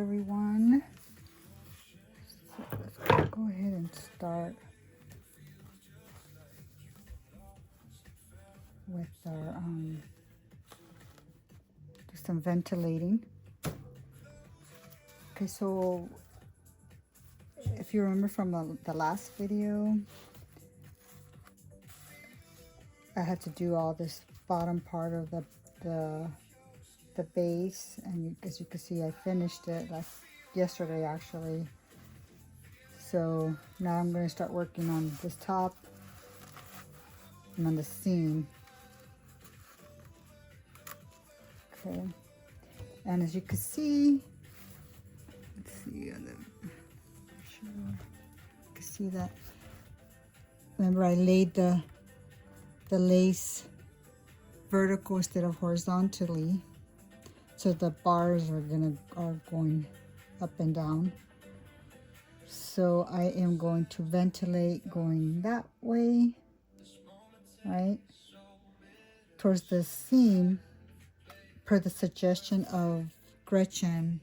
everyone. So let's go ahead and start with our do some ventilating. Okay, so if you remember from the last video, I had to do all this bottom part of the base, and as you can see, I finished it yesterday actually. So now I'm going to start working on this top and on the seam. Okay, and as you can see, let's see, you can see that. Remember, I laid the lace vertical instead of horizontally, so the bars are going up and down. So I am going to ventilate going that way, right, towards the seam, per the suggestion of Gretchen.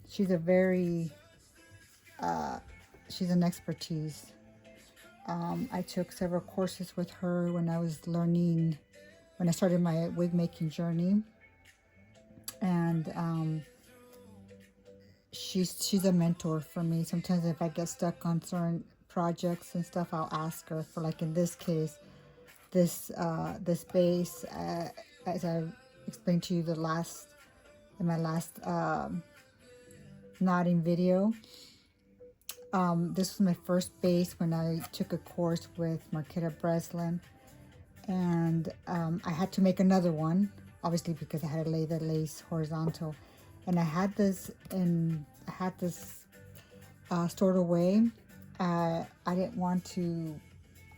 She's a very she's an expertise. I took several courses with her when I started my wig making journey, and she's a mentor for me. Sometimes if I get stuck on certain projects and stuff, I'll ask her for, like in this case, this base, as I explained to you in my last knotting video. This was my first base when I took a course with Marquetta Breslin, and I had to make another one, obviously, because I had to lay the lace horizontal, and I had this stored away. I didn't want to.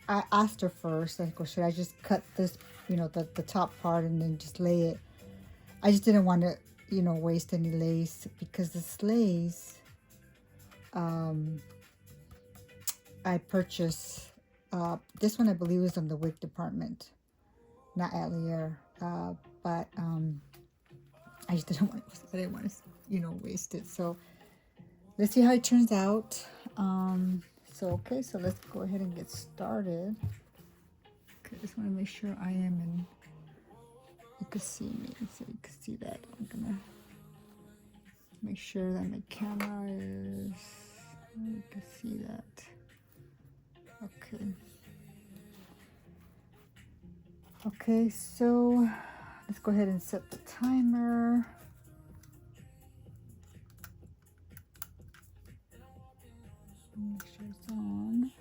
I asked her first, I go, should I just cut this, the top part and then just lay it? I just didn't want to, waste any lace, because this lace, I purchased, this one I believe was in the wig department, not Atelier, but I just didn't want to, waste it. So let's see how it turns out. Okay, so let's go ahead and get started. Okay, just want to make sure I am in, you can see me, so you can see that. I'm gonna make sure that my camera is, you can see that. Okay. Okay, so let's go ahead and set the timer. Make sure it's on.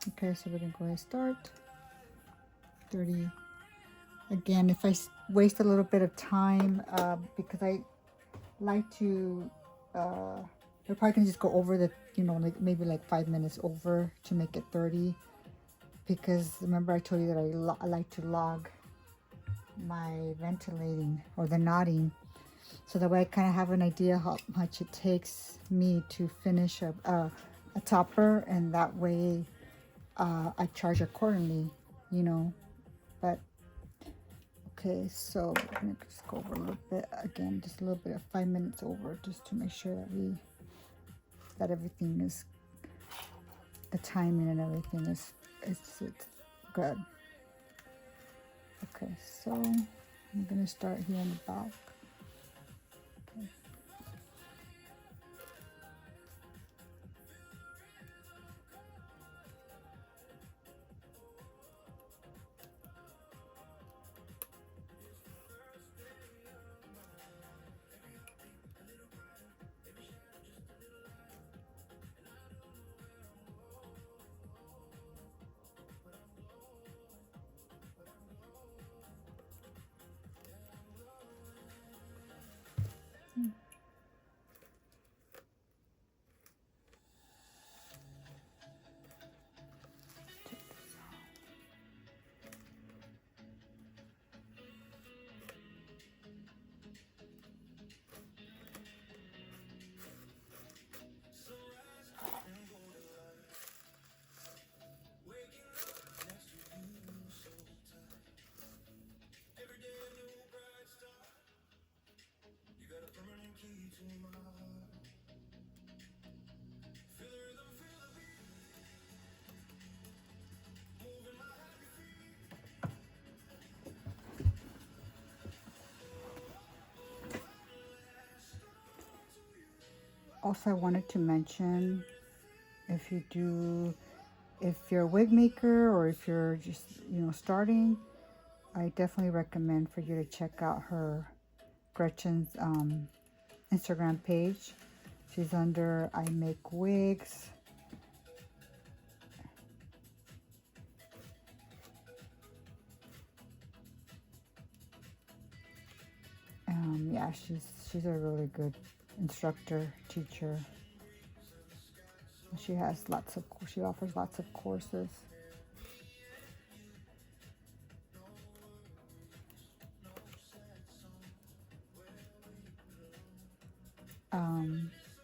Okay, so we're gonna go ahead and start. 30. Again, if I waste a little bit of time, because I like to, we're probably gonna just go over the, like maybe like 5 minutes over to make it 30. Because remember I told you that I like to log my ventilating or the knotting, so that way I kind of have an idea how much it takes me to finish a topper, and that way I charge accordingly, but okay, so I'm gonna just go over a little bit again, just a little bit of 5 minutes over, just to make sure that everything is, the timing and everything is good. Okay, so I'm gonna start here in the back. Okay. Also, I wanted to mention, if you're a wig maker or if you're just, starting, I definitely recommend for you to check out her Gretchen's Instagram page. She's under I Make Wigs. Yeah, she's a really good instructor, teacher. She offers lots of courses.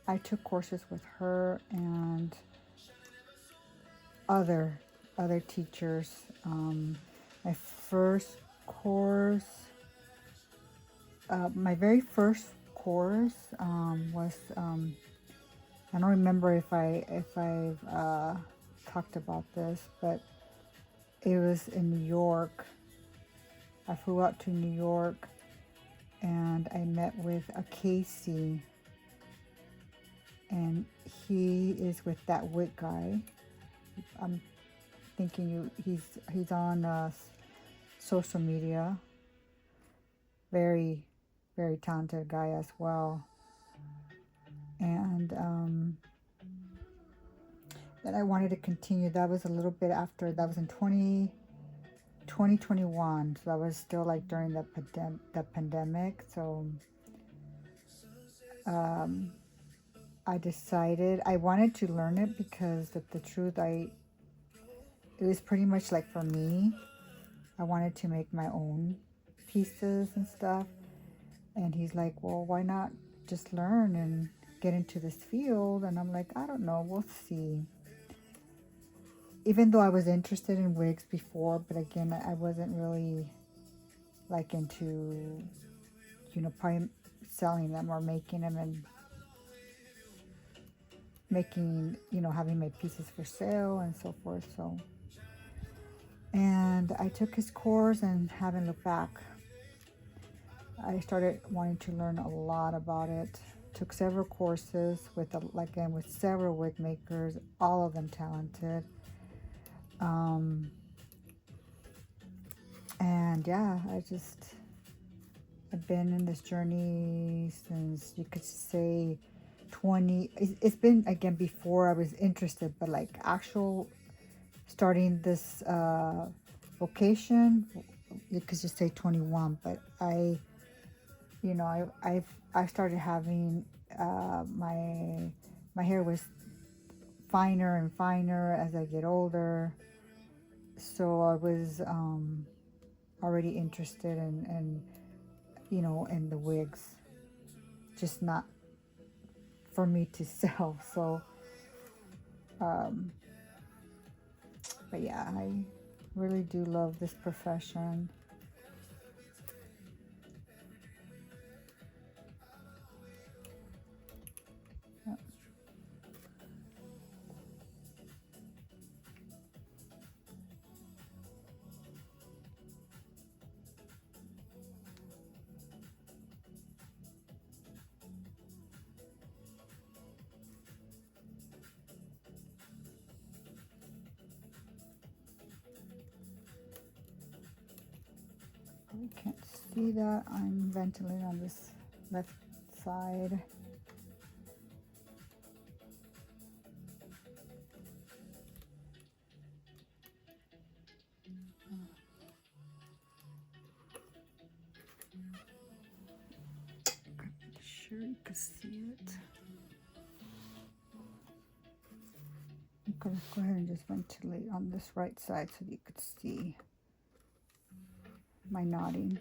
I took courses with her and other teachers. My first course, my very first course was I don't remember if I've talked about this, but it was in New York. I flew out to New York and I met with a Casey, and he is with that wig guy. I'm thinking he's on social media. Very, very talented guy as well. And then I wanted to continue. That was a little bit after. That was in 2021. So that was still like during the pandemic. So I decided I wanted to learn it because the truth, it was pretty much like for me. I wanted to make my own pieces and stuff. And he's like, well, why not just learn and get into this field? And I'm like, I don't know, we'll see. Even though I was interested in wigs before, but again, I wasn't really like into, probably selling them or making them and making, having my pieces for sale and so forth. So, and I took his course and haven't looked back. I started wanting to learn a lot about it. Took several courses with several wig makers, all of them talented. And yeah, I've been in this journey since, you could say, it's been, again, before I was interested, but like actual starting this vocation, you could just say 21. But I started having my hair was finer and finer as I get older. So I was already interested in in the wigs, just not for me to sell. So, but yeah, I really do love this profession. Yep. You can't see that. I'm ventilating on this left side. Sure you can see it. I'm gonna go ahead and just ventilate on this right side so you could see my nodding.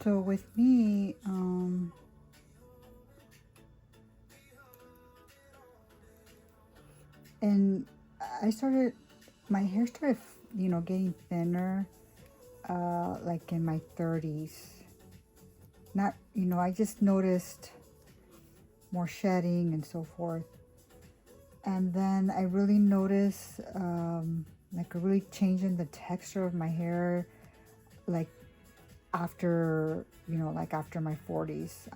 So with me, and I started, my hair started, getting thinner, like in my 30s. Not, I just noticed more shedding and so forth. And then I really noticed, like a really change in the texture of my hair, like after, like after my 40s.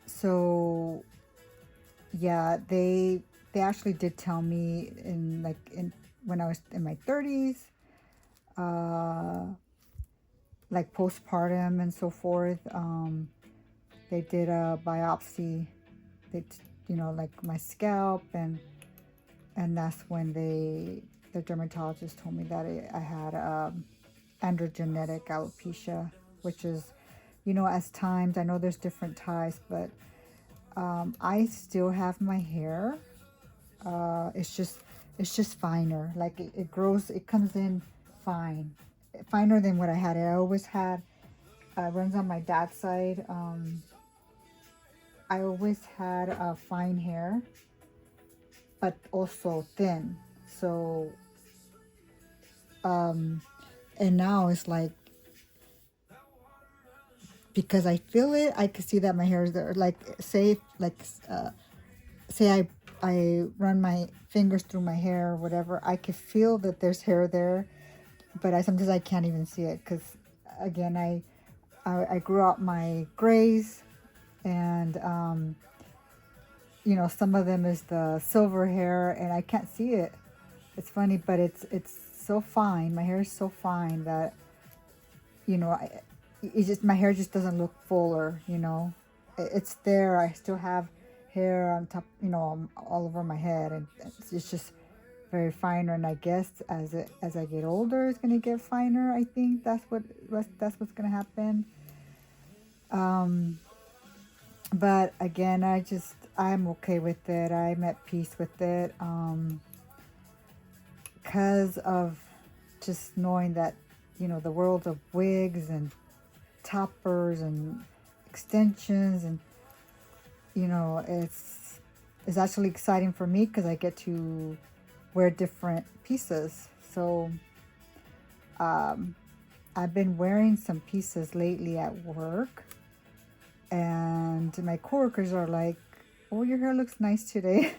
So yeah, they actually did tell me in when I was in my 30s, uh, like postpartum and so forth. They did a biopsy. They, like my scalp, and that's when the dermatologist told me that I had androgenetic alopecia, which is, as times, I know there's different types, but I still have my hair. It's just finer. Like it grows, it comes in fine, finer than what I had. I always had. Runs on my dad's side. I always had fine hair, but also thin. So, and now it's like, because I feel it, I can see that my hair is there. Like say I run my fingers through my hair or whatever, I can feel that there's hair there, but sometimes I can't even see it because, again, I grew out my grays, and some of them is the silver hair, and I can't see it. It's funny, but it's so fine. My hair is so fine that, you know, I, it's just, my hair just doesn't look fuller. It's there. I still have hair on top, all over my head, and it's just very finer. And I guess as I get older, it's gonna get finer. I think that's what's gonna happen. But again, I'm okay with it. I'm at peace with it. Because of just knowing that, the world of wigs and toppers and extensions, and, it's actually exciting for me because I get to wear different pieces. So, I've been wearing some pieces lately at work, and my coworkers are like, "Oh, your hair looks nice today."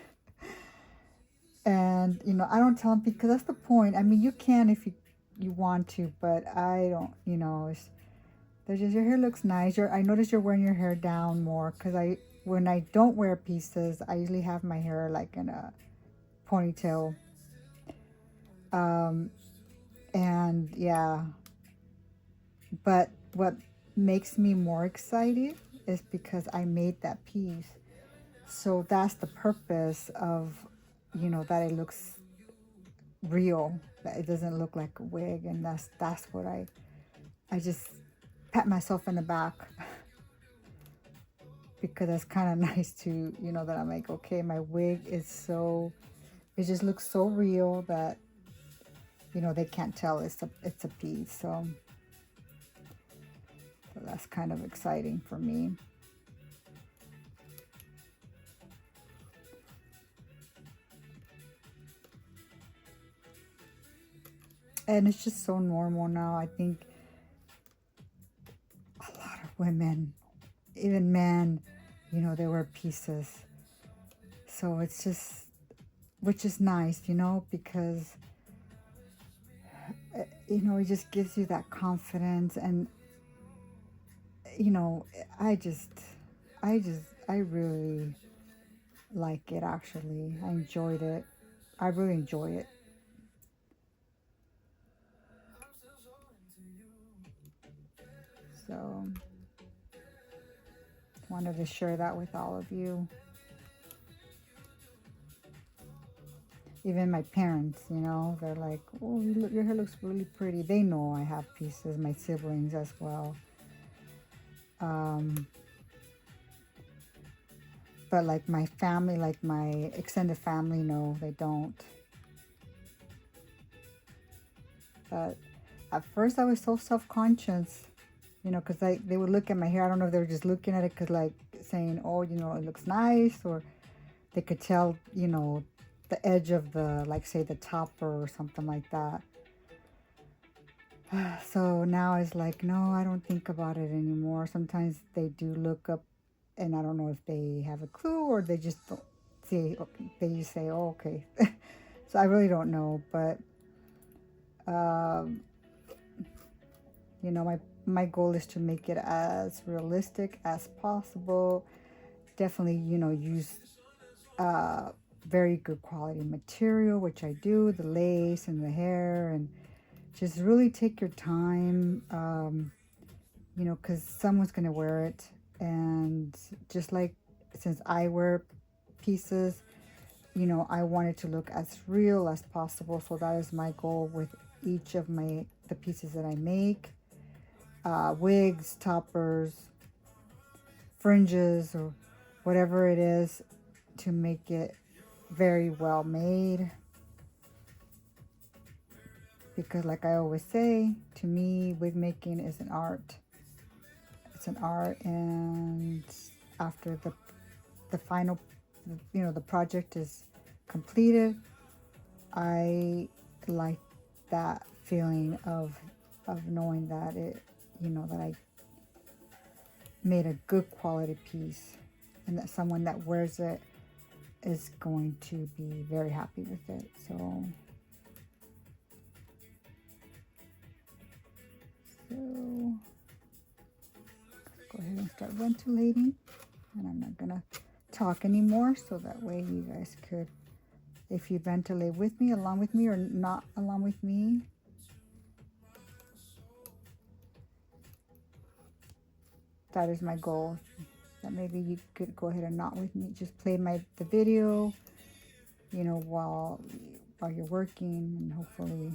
And, I don't tell them, because that's the point. I mean, you can if you want to, but I don't, they're just, your hair looks nice. I notice you're wearing your hair down more, because when I don't wear pieces, I usually have my hair like in a ponytail. And yeah, but what makes me more excited is because I made that piece. So that's the purpose of, that it looks real, that it doesn't look like a wig. And that's what I just pat myself in the back, because it's kind of nice to, that I'm like, okay, my wig it just looks so real that, they can't tell it's a piece. So that's kind of exciting for me. And it's just so normal now. I think a lot of women, even men, they wear pieces. So it's just, which is nice, because, it just gives you that confidence. And, I just, I really like it, actually. I enjoyed it. I really enjoy it. So, wanted to share that with all of you. Even my parents, they're like, "Oh, your hair looks really pretty." They know I have pieces, my siblings as well. Um, but like my family, like my extended family, no, they don't. But at first I was so self-conscious, you know, because they would look at my hair. I don't know if they were just looking at it because like saying, oh, you know, it looks nice, or they could tell, you know, the edge of the, like say the topper or something like that. So now it's like, no, I don't think about it anymore. Sometimes they do look up, and I don't know if they have a clue or they just don't see, they just say, oh, okay. So I really don't know, but um, you know, my goal is to make it as realistic as possible. Definitely, you know, use uh, very good quality material, which I do, the lace and the hair, and just really take your time, you know, because someone's going to wear it. And just like since I wear pieces, you know, I want it to look as real as possible. So that is my goal with each of the pieces that I make. Wigs, toppers, fringes, or whatever it is, to make it very well made. Because like I always say, to me, wig making is an art. It's an art, and after the final, you know, the project is completed, I like that feeling of knowing that it, you know, that I made a good quality piece, and that someone that wears it is going to be very happy with it. So go ahead and start ventilating, and I'm not gonna talk anymore, so that way you guys could, if you ventilate with me, along with me, or not along with me, that is my goal. That maybe you could go ahead and not with me, just play the video, you know, while you're working, and hopefully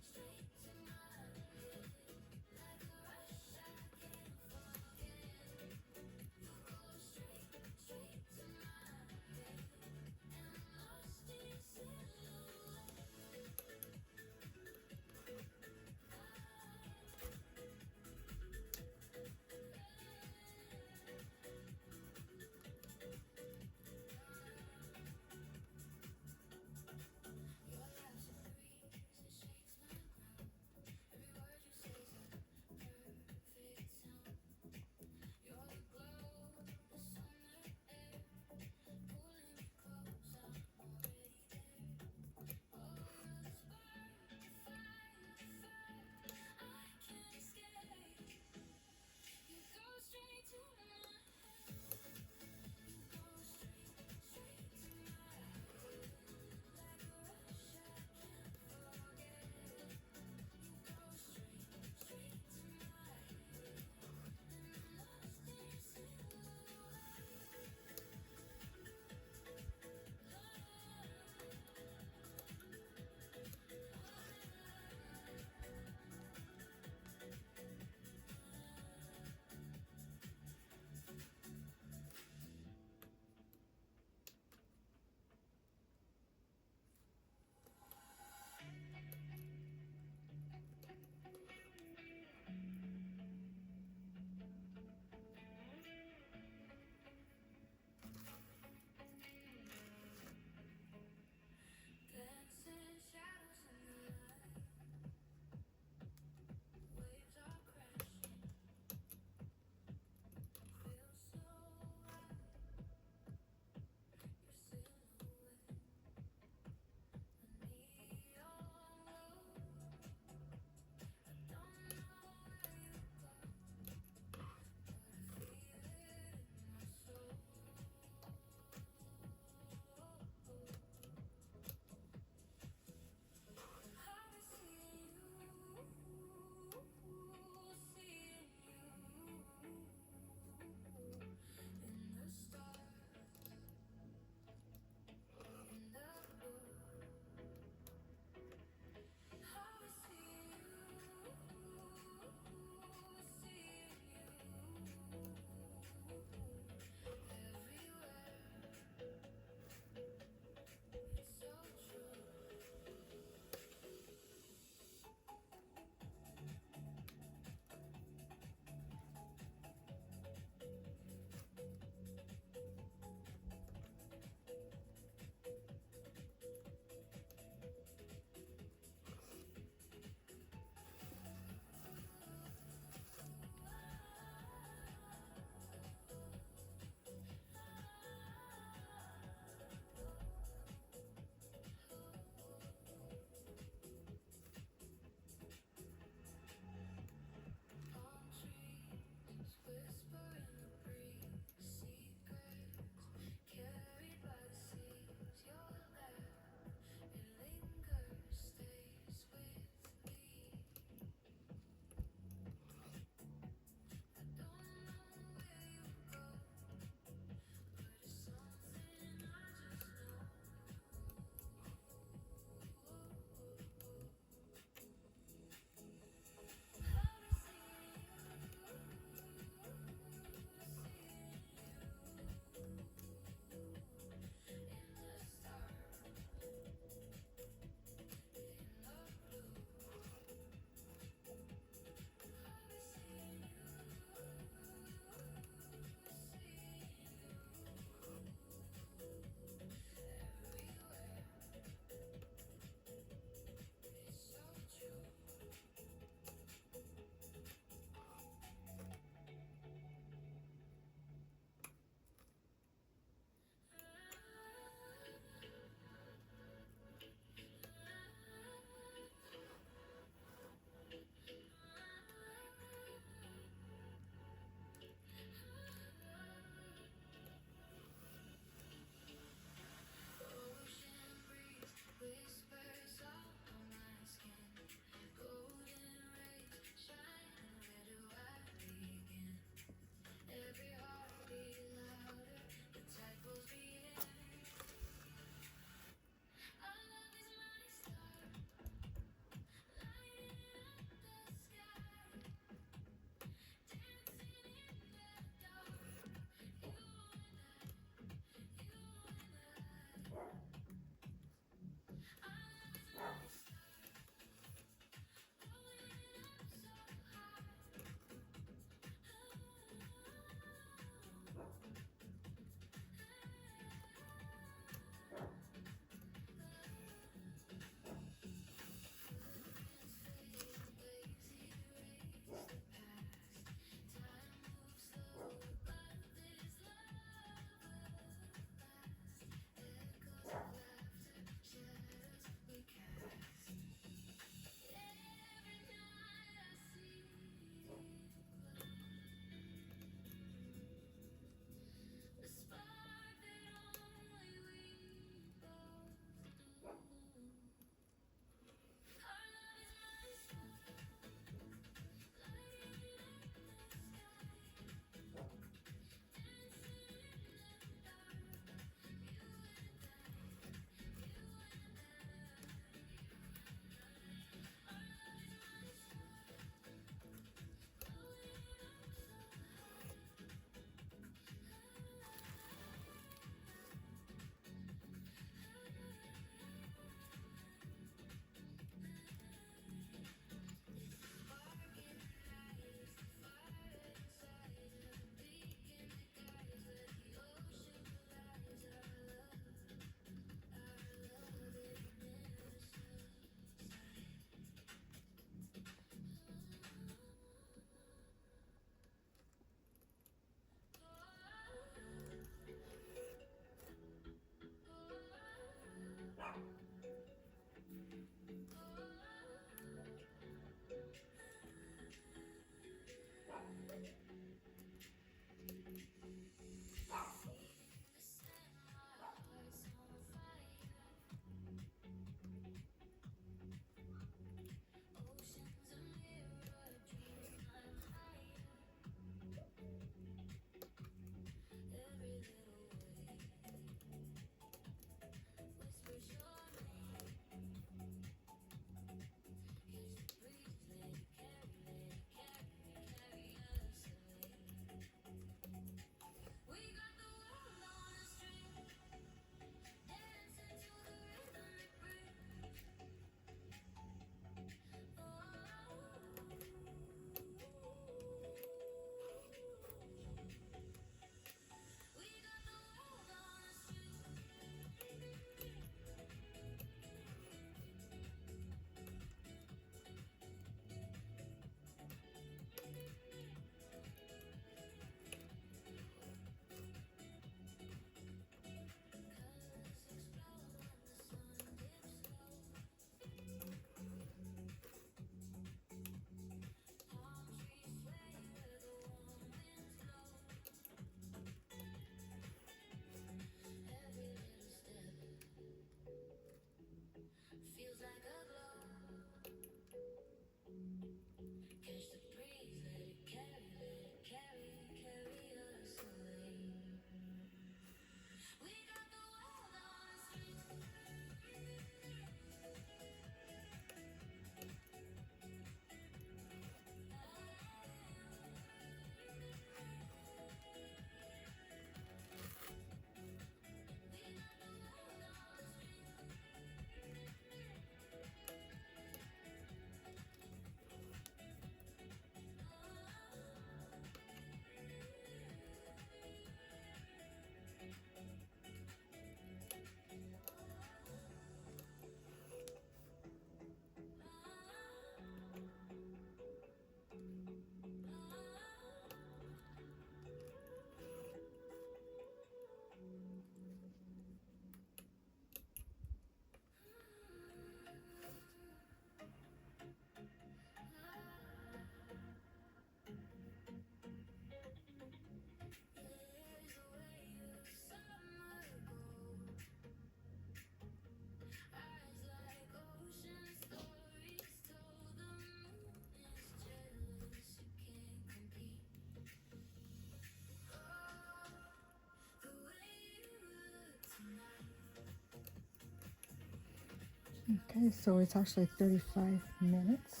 Okay, so it's actually 35 minutes.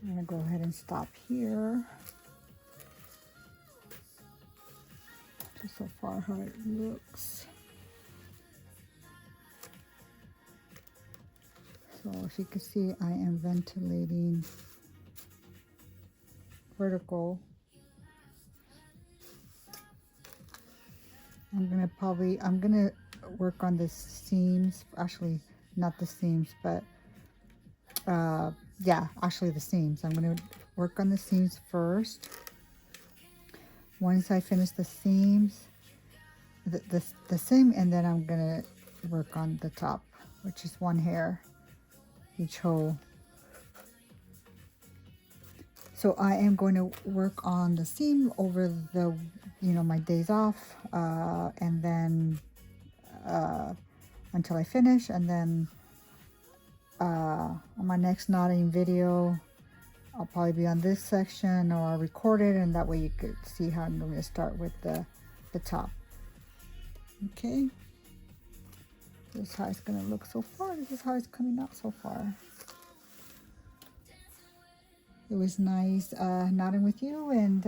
I'm gonna go ahead and stop here. Just so far how it looks. So if you can see, I am ventilating vertical. I'm gonna work on the seams, actually not the seams, but yeah, actually the seams. I'm gonna work on the seams first. Once I finish the seams, the seam, and then I'm gonna work on the top, which is one hair each hole. So I am going to work on the seam over the, my days off, and then until I finish, and then on my next knotting video, I'll probably be on this section, or I'll record it, and that way you could see how I'm going to start with the top. Okay, this is how it's going to look so far. This is how it's coming out so far. It was nice knotting with you, and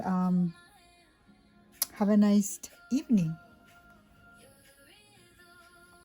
have a nice evening.